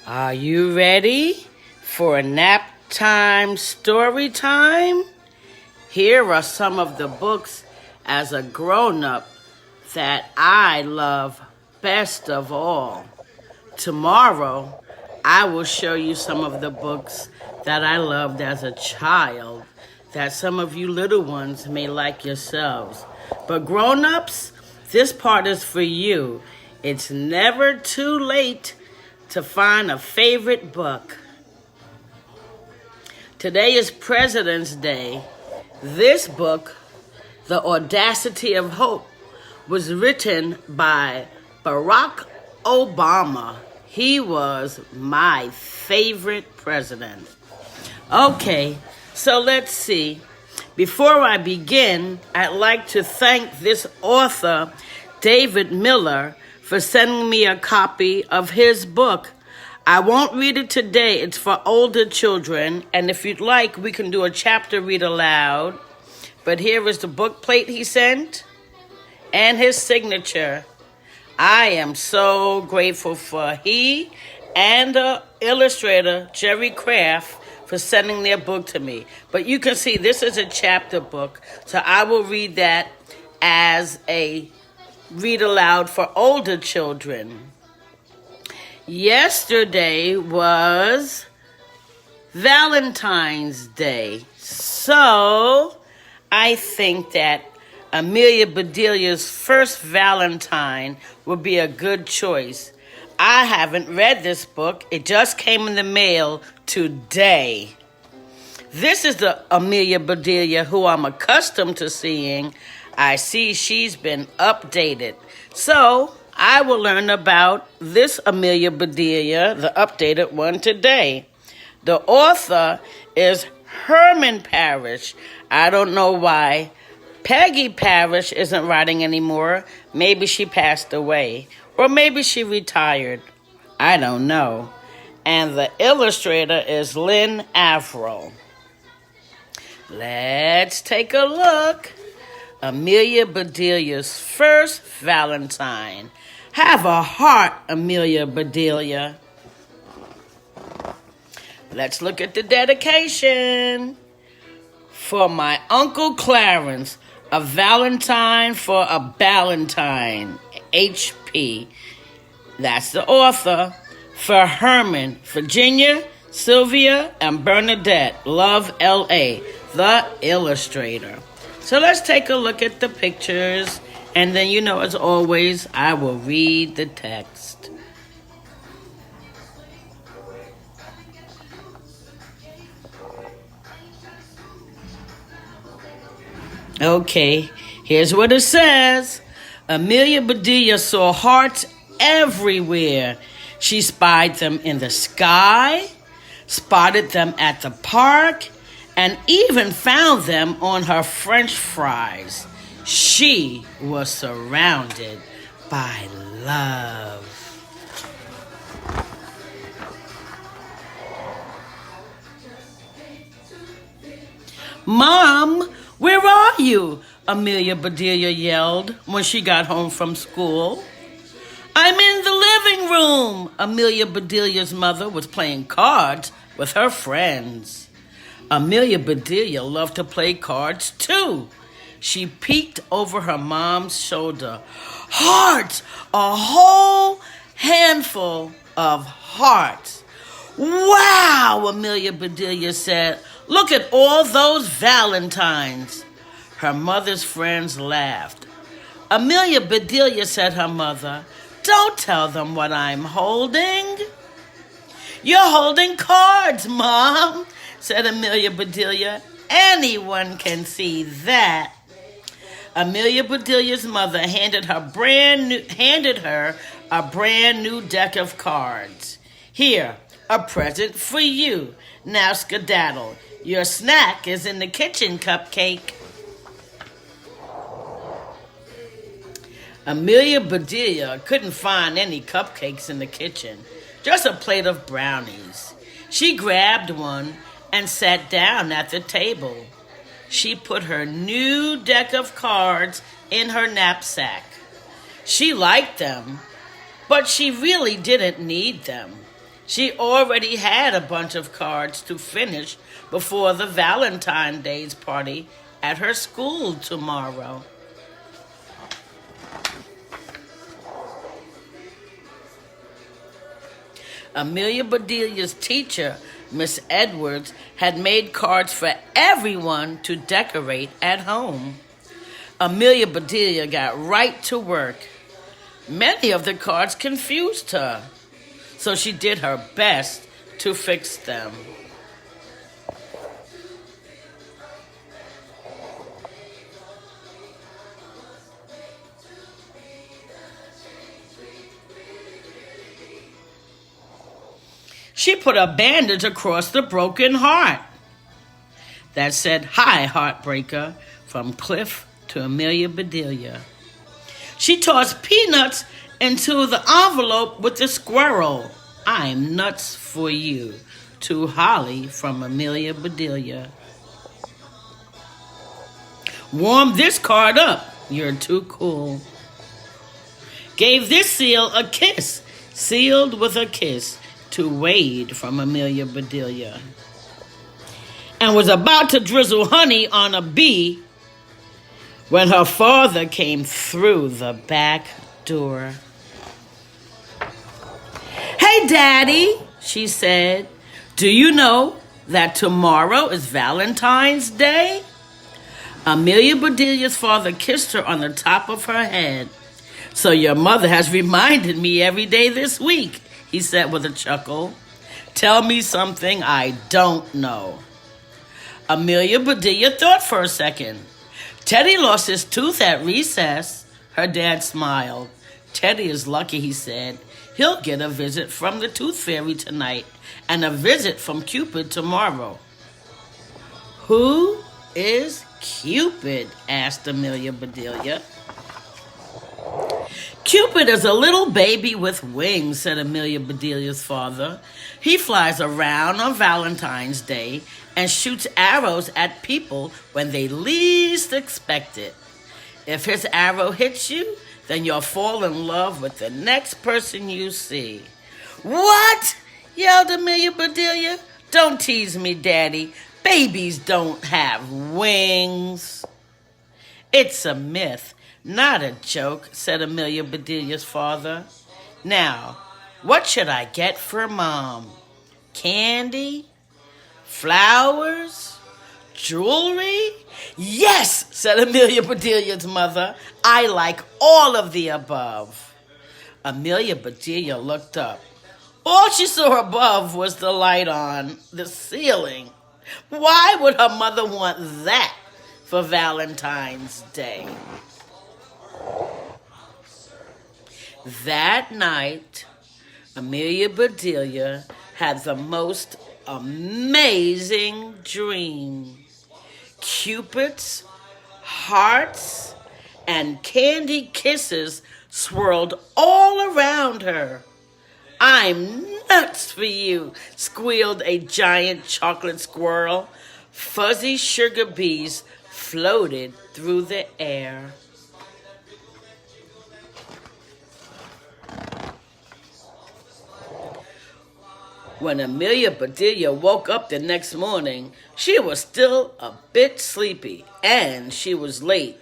Are you ready for a nap time story time? Here are some of the books as a grown-up that I love best of all. Tomorrow, I will show you some of the books that I loved as a child that some of you little ones may like yourselves. But grown-ups, this part is for you. It's never too late to find a favorite book. Today is President's Day. This book, The Audacity of Hope, was written by Barack Obama. He was my favorite president. Okay, so let's see. Before I begin, I'd like to thank this author, David Miller, for sending me a copy of his book. I won't read it today. It's for older children, and if you'd like, we can do a chapter read aloud. But here is the book plate he sent and his signature. I am so grateful for he and the illustrator, Jerry Craft, for sending their book to me. But you can see this is a chapter book, so I will read that as a read aloud for older children. Yesterday was Valentine's Day, so I think that Amelia Bedelia's first Valentine would be a good choice. I haven't read this book. It just came in the mail today. This is the Amelia Bedelia who I'm accustomed to seeing. I see she's been updated. So I will learn about this Amelia Bedelia, the updated one, today. The author is Herman Parrish. I don't know why Peggy Parrish isn't writing anymore. Maybe she passed away. Or maybe she retired. I don't know. And the illustrator is Lynn Averill. Let's take a look. Amelia Bedelia's first Valentine. Have a heart, Amelia Bedelia. Let's look at the dedication. For my Uncle Clarence, a Valentine for a Ballantine, H.P. That's the author. For Herman, Virginia, Sylvia, and Bernadette, Love, L.A., the illustrator. So let's take a look at the pictures, and then, as always, I will read the text. Okay, here's what it says. Amelia Bedelia saw hearts everywhere. She spied them in the sky, spotted them at the park, and even found them on her French fries. She was surrounded by love. Mom, where are you? Amelia Bedelia yelled when she got home from school. I'm in the living room. Amelia Bedelia's mother was playing cards with her friends. Amelia Bedelia loved to play cards too. She peeked over her mom's shoulder. Hearts! A whole handful of hearts. Wow, Amelia Bedelia said. Look at all those Valentines. Her mother's friends laughed. Amelia Bedelia said her mother, don't tell them what I'm holding. You're holding cards, Mom, said Amelia Bedelia. Anyone can see that. Amelia Bedelia's mother handed her a brand new deck of cards. Here, a present for you. Now skedaddle. Your snack is in the kitchen, Cupcake. Amelia Bedelia couldn't find any cupcakes in the kitchen, just a plate of brownies. She grabbed one and sat down at the table. She put her new deck of cards in her knapsack. She liked them, but she really didn't need them. She already had a bunch of cards to finish before the Valentine Day's party at her school tomorrow. Amelia Bedelia's teacher, Miss Edwards, had made cards for everyone to decorate at home. Amelia Bedelia got right to work. Many of the cards confused her, so she did her best to fix them. She put a bandage across the broken heart that said, "Hi, Heartbreaker," from Cliff to Amelia Bedelia. She tossed peanuts into the envelope with the squirrel. "I'm nuts for you," to Holly from Amelia Bedelia. "Warm this card up. You're too cool." Gave this seal a kiss, sealed with a kiss, to Wade from Amelia Bedelia. And was about to drizzle honey on a bee when her father came through the back door. "Hey, Daddy," she said, "do you know that tomorrow is Valentine's Day?" Amelia Bedelia's father kissed her on the top of her head. "So your mother has reminded me every day this week," he said with a chuckle. "Tell me something I don't know." Amelia Bedelia thought for a second. "Teddy lost his tooth at recess." Her dad smiled. "Teddy is lucky," he said. "He'll get a visit from the tooth fairy tonight and a visit from Cupid tomorrow." "Who is Cupid?" asked Amelia Bedelia. "Cupid is a little baby with wings," said Amelia Bedelia's father. "He flies around on Valentine's Day and shoots arrows at people when they least expect it. If his arrow hits you, then you'll fall in love with the next person you see." "What?" yelled Amelia Bedelia. "Don't tease me, Daddy. Babies don't have wings." "It's a myth, not a joke," said Amelia Bedelia's father. "Now, what should I get for Mom? Candy? Flowers? Jewelry?" "Yes," said Amelia Bedelia's mother. "I like all of the above." Amelia Bedelia looked up. All she saw above was the light on the ceiling. Why would her mother want that for Valentine's Day? That night, Amelia Bedelia had the most amazing dream. Cupids, hearts, and candy kisses swirled all around her. "I'm nuts for you," squealed a giant chocolate squirrel. Fuzzy sugar bees floated through the air. When Amelia Bedelia woke up the next morning, she was still a bit sleepy, and she was late.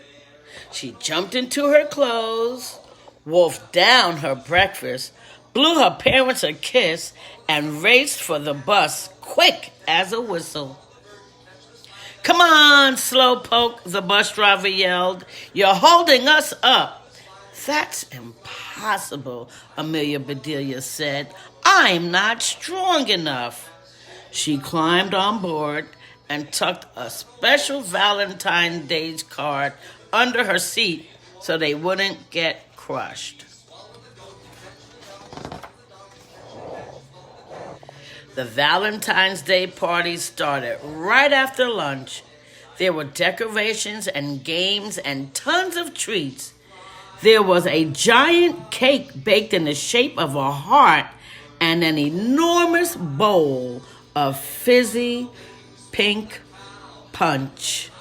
She jumped into her clothes, wolfed down her breakfast, blew her parents a kiss, and raced for the bus quick as a whistle. "Come on, slowpoke," the bus driver yelled. "You're holding us up." "That's impossible," Amelia Bedelia said. "I'm not strong enough." She climbed on board and tucked a special Valentine's Day card under her seat so they wouldn't get crushed. The Valentine's Day party started right after lunch. There were decorations and games and tons of treats. There was a giant cake baked in the shape of a heart and an enormous bowl of fizzy pink punch.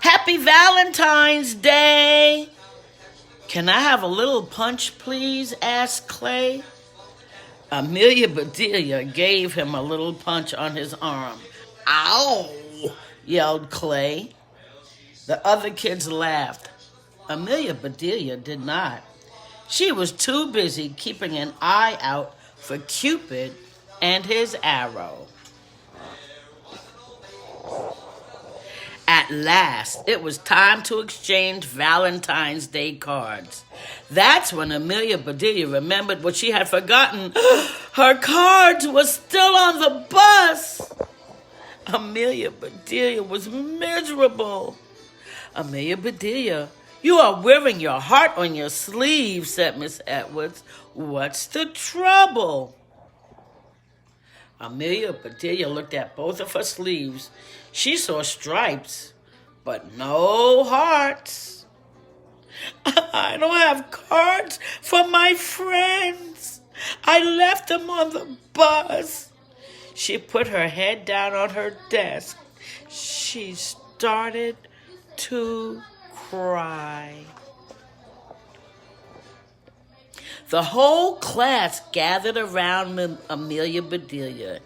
"Happy Valentine's Day!" "Can I have a little punch, please?" asked Clay. Amelia Bedelia gave him a little punch on his arm. Ow! Yelled Clay. The other kids laughed. Amelia Bedelia did not. She was too busy keeping an eye out for Cupid and his arrow. At last, it was time to exchange Valentine's Day cards. That's when Amelia Bedelia remembered what she had forgotten. Her cards were still on the bus. Amelia Bedelia was miserable. Amelia Bedelia, you are wearing your heart on your sleeve, said Miss Edwards. What's the trouble? Amelia Bedelia looked at both of her sleeves. She saw stripes, but no hearts. I don't have cards for my friends. I left them on the bus. She put her head down on her desk. She started to cry. The whole class gathered around Amelia Bedelia.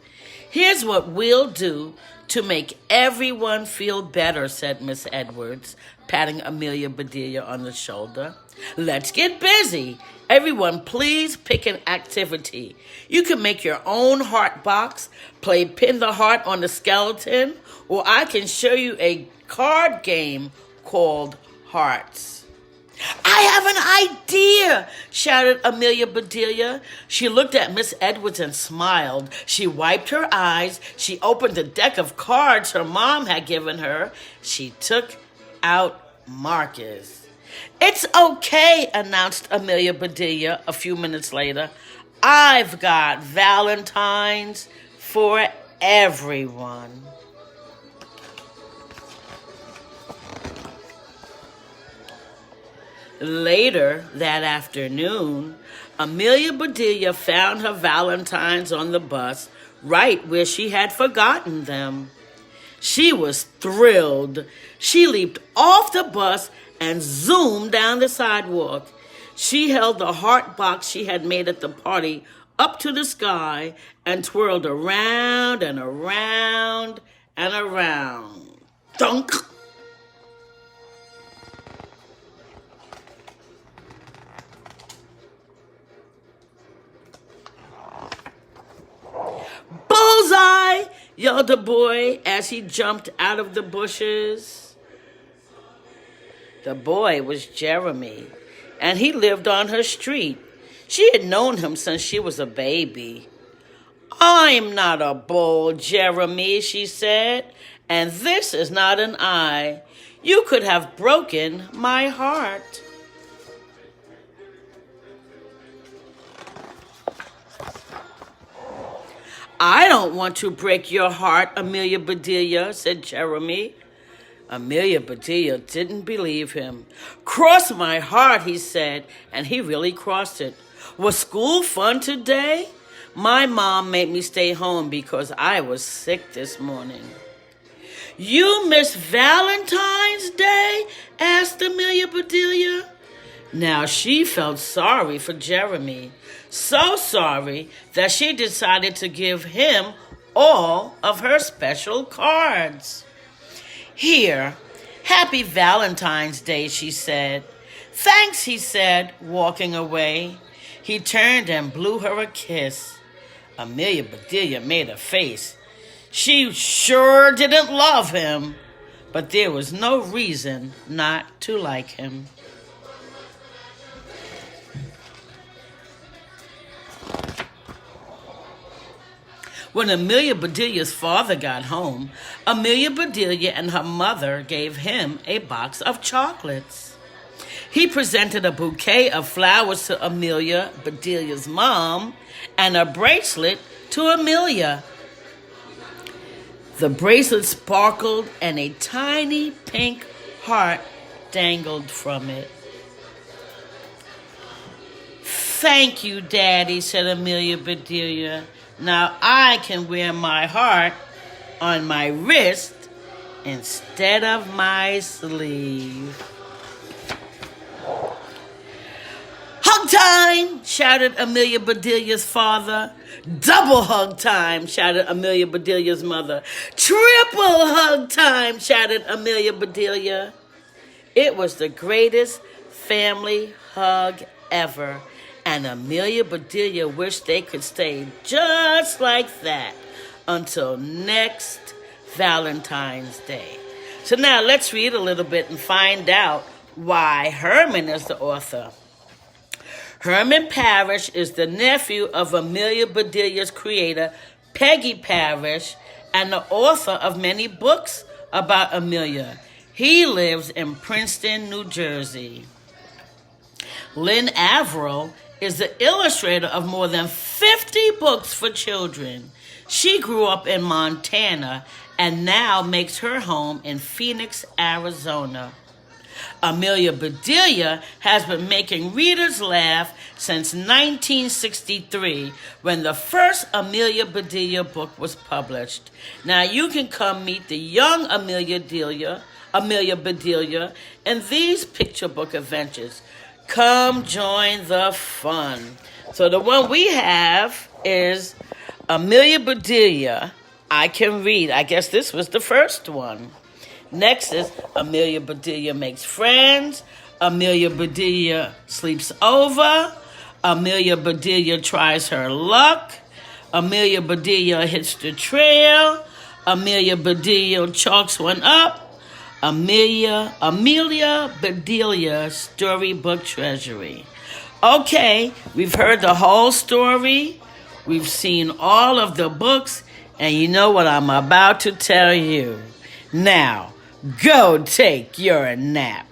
Here's what we'll do to make everyone feel better, said Miss Edwards, patting Amelia Bedelia on the shoulder. Let's get busy. Everyone, please pick an activity. You can make your own heart box, play pin the heart on the skeleton, or I can show you a card game called Hearts. I have an idea, shouted Amelia Bedelia. She looked at Miss Edwards and smiled. She wiped her eyes. She opened the deck of cards her mom had given her. She took out markers. It's okay, announced Amelia Bedelia a few minutes later. I've got Valentines for everyone. Later that afternoon, Amelia Bedelia found her Valentines on the bus right where she had forgotten them. She was thrilled. She leaped off the bus and zoomed down the sidewalk. She held the heart box she had made at the party up to the sky and twirled around and around and around. Thunk! Bullseye! Yelled the boy as he jumped out of the bushes. The boy was Jeremy, and he lived on her street. She had known him since she was a baby. I'm not a bull, Jeremy, she said, and this is not an eye. You could have broken my heart. I don't want to break your heart, Amelia Bedelia, said Jeremy. Amelia Bedelia didn't believe him. Cross my heart, he said, and he really crossed it. Was school fun today? My mom made me stay home because I was sick this morning. You miss Valentine's Day? Asked Amelia Bedelia. Now she felt sorry for Jeremy. So sorry that she decided to give him all of her special cards. Here, happy Valentine's Day, she said. Thanks, he said, walking away. He turned and blew her a kiss. Amelia Bedelia made a face. She sure didn't love him, but there was no reason not to like him. When Amelia Bedelia's father got home, Amelia Bedelia and her mother gave him a box of chocolates. He presented a bouquet of flowers to Amelia Bedelia's mom and a bracelet to Amelia. The bracelet sparkled and a tiny pink heart dangled from it. Thank you, Daddy, said Amelia Bedelia. Now I can wear my heart on my wrist instead of my sleeve. Hug time! time, shouted Amelia Bedelia's father. Double hug time, shouted Amelia Bedelia's mother. Triple hug time, shouted Amelia Bedelia. It was the greatest family hug ever, and Amelia Bedelia wished they could stay just like that until next Valentine's Day. So now let's read a little bit and find out why Herman is the author. Herman Parrish is the nephew of Amelia Bedelia's creator, Peggy Parrish, and the author of many books about Amelia. He lives in Princeton, New Jersey. Lynn Averill is the illustrator of more than 50 books for children. She grew up in Montana and now makes her home in Phoenix, Arizona. Amelia Bedelia has been making readers laugh since 1963, when the first Amelia Bedelia book was published. Now you can come meet the young Amelia Bedelia in these picture book adventures. Come join the fun. So the one we have is Amelia Bedelia, I Can Read. I guess this was the first one. Next is Amelia Bedelia Makes Friends. Amelia Bedelia Sleeps Over. Amelia Bedelia Tries Her Luck. Amelia Bedelia Hits the Trail. Amelia Bedelia Chalks One Up. Amelia Bedelia Storybook Treasury. Okay, we've heard the whole story. We've seen all of the books. And you know what I'm about to tell you. Now, go take your nap.